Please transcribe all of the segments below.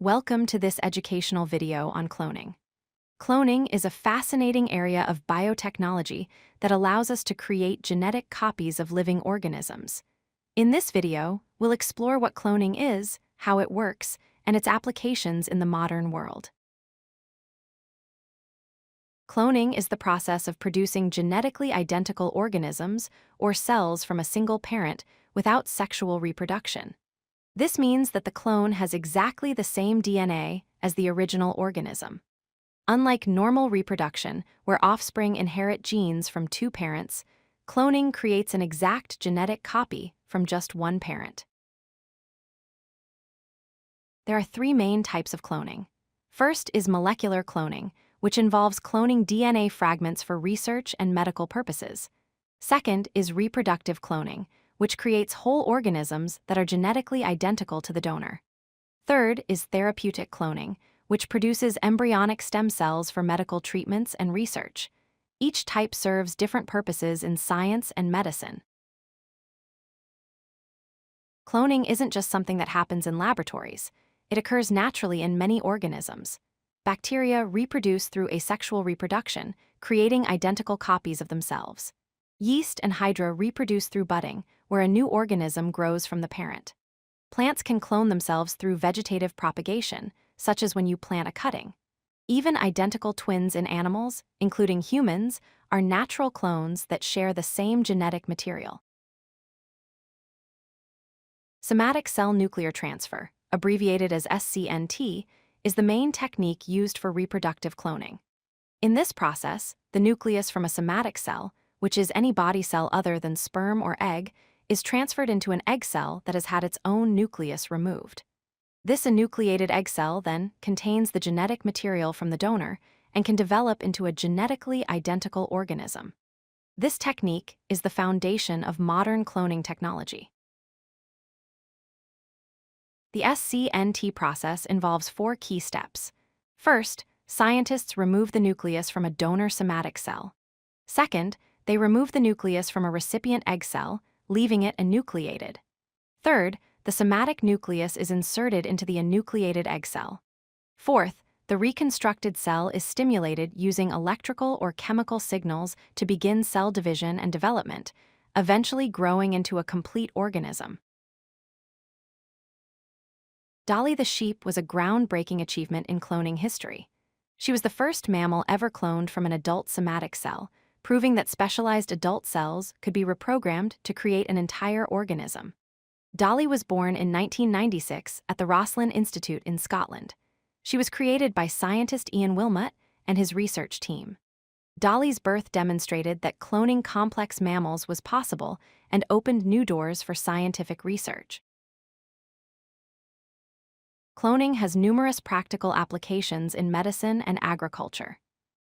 Welcome to this educational video on cloning. Cloning is a fascinating area of biotechnology that allows us to create genetic copies of living organisms. In this video, we'll explore what cloning is, how it works, and its applications in the modern world. Cloning is the process of producing genetically identical organisms or cells from a single parent without sexual reproduction. This means that the clone has exactly the same DNA as the original organism. Unlike normal reproduction, where offspring inherit genes from two parents, cloning creates an exact genetic copy from just one parent. There are three main types of cloning. First is molecular cloning, which involves cloning DNA fragments for research and medical purposes. Second is reproductive cloning, which creates whole organisms that are genetically identical to the donor. Third is therapeutic cloning, which produces embryonic stem cells for medical treatments and research. Each type serves different purposes in science and medicine. Cloning isn't just something that happens in laboratories. It occurs naturally in many organisms. Bacteria reproduce through asexual reproduction, creating identical copies of themselves. Yeast and hydra reproduce through budding, where a new organism grows from the parent. Plants can clone themselves through vegetative propagation, such as when you plant a cutting. Even identical twins in animals, including humans, are natural clones that share the same genetic material. Somatic cell nuclear transfer, abbreviated as SCNT, is the main technique used for reproductive cloning. In this process, the nucleus from a somatic cell, which is any body cell other than sperm or egg, is transferred into an egg cell that has had its own nucleus removed. This enucleated egg cell then contains the genetic material from the donor and can develop into a genetically identical organism. This technique is the foundation of modern cloning technology. The SCNT process involves four key steps. First, scientists remove the nucleus from a donor somatic cell. Second, they remove the nucleus from a recipient egg cell, leaving it enucleated. Third, the somatic nucleus is inserted into the enucleated egg cell. Fourth, the reconstructed cell is stimulated using electrical or chemical signals to begin cell division and development, eventually growing into a complete organism. Dolly the sheep was a groundbreaking achievement in cloning history. She was the first mammal ever cloned from an adult somatic cell, proving that specialized adult cells could be reprogrammed to create an entire organism. Dolly was born in 1996 at the Roslin Institute in Scotland. She was created by scientist Ian Wilmut and his research team. Dolly's birth demonstrated that cloning complex mammals was possible and opened new doors for scientific research. Cloning has numerous practical applications in medicine and agriculture.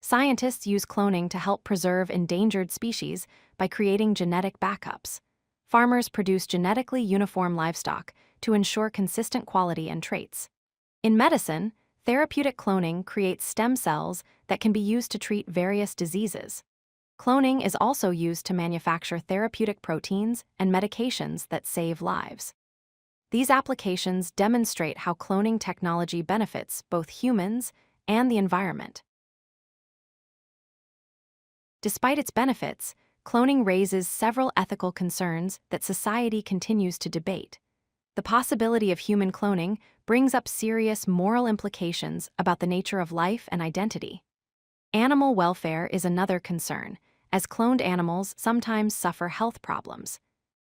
Scientists use cloning to help preserve endangered species by creating genetic backups. Farmers produce genetically uniform livestock to ensure consistent quality and traits. In medicine, therapeutic cloning creates stem cells that can be used to treat various diseases. Cloning is also used to manufacture therapeutic proteins and medications that save lives. These applications demonstrate how cloning technology benefits both humans and the environment. Despite its benefits, cloning raises several ethical concerns that society continues to debate. The possibility of human cloning brings up serious moral implications about the nature of life and identity. Animal welfare is another concern, as cloned animals sometimes suffer health problems.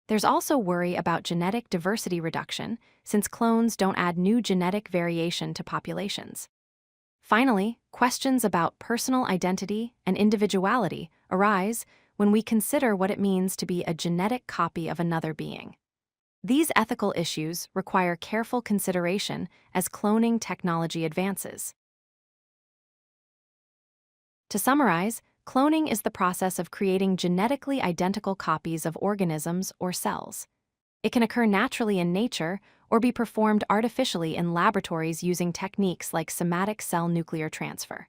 There's also worry about genetic diversity reduction, since clones don't add new genetic variation to populations. Finally, questions about personal identity and individuality arise when we consider what it means to be a genetic copy of another being. These ethical issues require careful consideration as cloning technology advances. To summarize, cloning is the process of creating genetically identical copies of organisms or cells. It can occur naturally in nature or be performed artificially in laboratories using techniques like somatic cell nuclear transfer.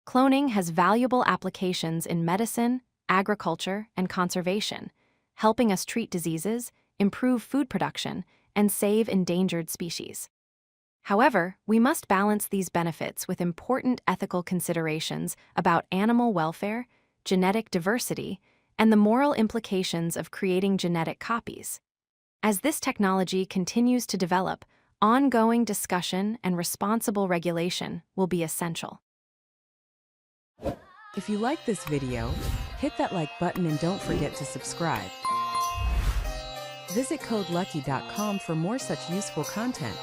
Cloning has valuable applications in medicine, agriculture, and conservation, helping us treat diseases, improve food production, and save endangered species. However, we must balance these benefits with important ethical considerations about animal welfare, genetic diversity, and the moral implications of creating genetic copies. As this technology continues to develop, ongoing discussion and responsible regulation will be essential. If you like this video, hit that like button and don't forget to subscribe. Visit codelucky.com for more such useful content.